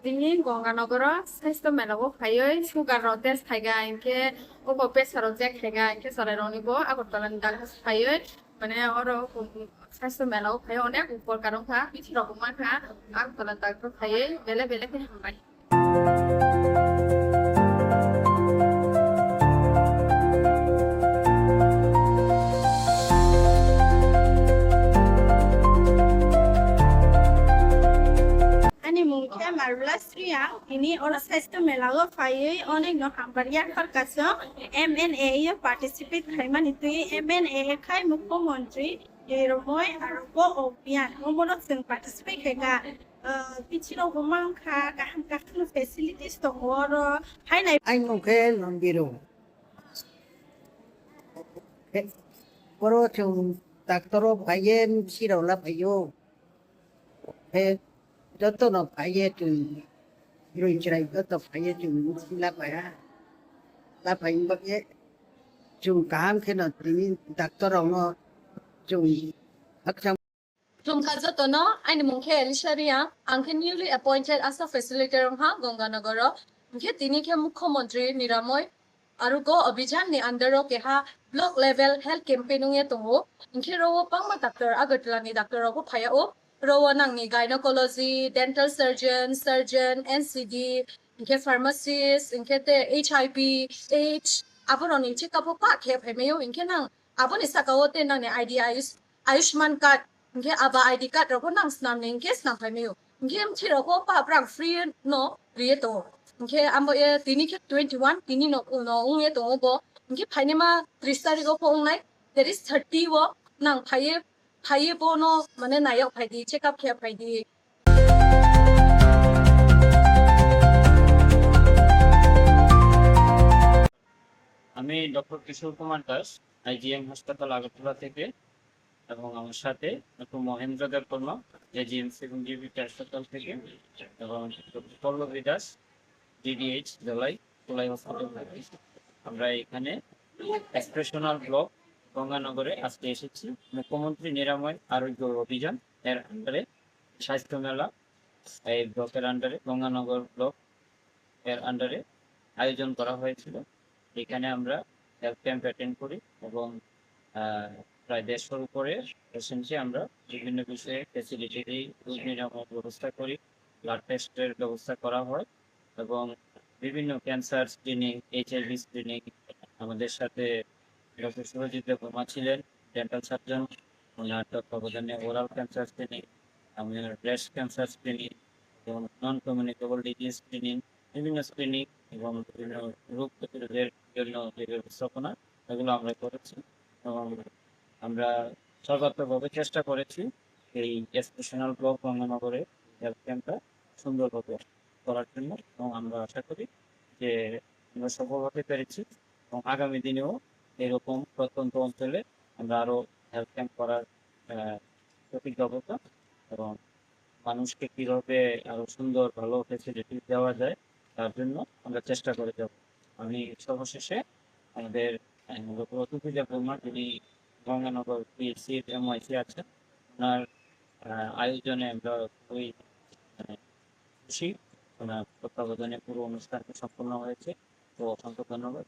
Dini Gongganogoro স্বাস্থ্য মেলাবো ফাইয় sugar test থাইগা ইনকে ওগো pressure check থাইগা ইনকে সরাইরনিবো আগরতলানি doctor ফাইয় মানে ওর স্বাস্থ্য মেলাও ফাইয় অনেক উপকার খা কিছু রকম খা আগরতলানি ডাক্তার ফাইয় বেলে বেলে হামবাই Ani mungkin marvelous ria ini orang sesta melago fayoi onek no hamparian perkaso MNA ya participate kaiman itu MNA kai mukho montri Yeromoy arobo opian omono sing participate kega pichino gumang kha kaham kaham facilities to oro hai nai anh không khe làm gì đâu thế có trường doctor phải yên khi đầu là phải vô thế đó tôi nó phải về trường rồi chạy đó tôi phải về trường là phải bắt về trường cảm khi nào thì doctor nó trường hắc trong Tumkaza tono, eine mungke elisharia, anke newly appointed as a facilitator ha Gongganagoro, mungke tini ke mukhomontri Niramoy, arugo abhijan ni andaro ke ha block level health campaign nge tongo, mungke rowo pangma doctor agartala ni doctor ko phaya o, rowo nang ni gynecology, dental surgeon, NCD, mungke pharmacist, mungke te HIV, AIDS, abon ni check up pa ke phaimeyo mungke nang abon isakawote nang ni Ayushman card Nge aba ID card roko nang snam ning ke snam phai meu. Nge mthi roko pa prang free no riye to. Nge ambo ye tini ke 21 tini no ung ye to bo. Nge phai ne ma 30 tarik ko ung nai. There is 30 wo nang phai bo no mane nayok phai di check up khe phai di. আমি doctor Kishore Kumar Das IgM হাসপাতাল আগরতলা থেকে এবং আমার সাথে doctor Mahendra Debbarma AGMC এবং GBP হাসপাতাল থেকে এবং পল্লবী দাস ডিডিএইচ ধলাই হসপিটাল থেকে আমরা এখানে এক্সপ্রেশনাল ব্লক গঙ্গানগরে আজকে এসেছি মুখ্যমন্ত্রী নিরাময় আরোগ্য অভিযান এর আন্ডারে স্বাস্থ্য মেলা এই ব্লকের আন্ডারে গঙ্গানগর ব্লক এর আন্ডারে আয়োজন করা হয়েছিল। এখানে আমরা হেলথ ক্যাম্প অ্যাটেন্ড করি এবং প্রায় 150 উপরে পেশেন্টকে আমরা বিভিন্ন বিষয়ে ফেসিলিটি দিই, রোগ নিরাময়ের ব্যবস্থা করি, ব্লাড টেস্টের ব্যবস্থা করা হয় এবং বিভিন্ন ক্যান্সার স্ক্রিনিং, HIV স্ক্রিনিং। আমাদের সাথে ডক্টর সুরজিৎ দেববর্মা ছিলেন, ডেন্টাল সার্জন, ওনার তত্ত্বাবধানে ওরাল ক্যান্সার স্ক্রিনিং, আমাদের ব্রেস্ট ক্যান্সার স্ক্রিনিং এবং নন কমিউনিকেবল ডিজিজ স্ক্রিনিং, বিভিন্ন স্ক্রিনিং এবং বিভিন্ন রোগ প্রতিরোধের জন্য যে ব্যবস্থাপনা এগুলো আমরা করেছি এবং আমরা সর্বাত্মকভাবে চেষ্টা করেছি এই এক্সপ্রেশনাল ব্লক গঙ্গানগরে হেলথ ক্যাম্পটা সুন্দরভাবে করার জন্য এবং আমরা আশা করি যে আমরা সফল হতে পেরেছি এবং আগামী দিনেও এরকম প্রত্যন্ত অঞ্চলে আমরা আরো হেলথ ক্যাম্প করার প্রতিজ্ঞাবদ্ধ এবং মানুষকে কিভাবে আরো সুন্দর ভালো ফেসিলিটি দেওয়া যায় তার জন্য আমরা চেষ্টা করে যাব। আমি সর্বশেষে আমাদের অতিথি দেববর্মা যিনি গঙ্গানগর পিএইচসির এমওআইসি আছেন, ওনার আয়োজনে আমরা খুবই খুশি। ওনার তত্ত্বাবধানে পুরো অনুষ্ঠানটি সম্পন্ন হয়েছে। তো অসংখ্য ধন্যবাদ।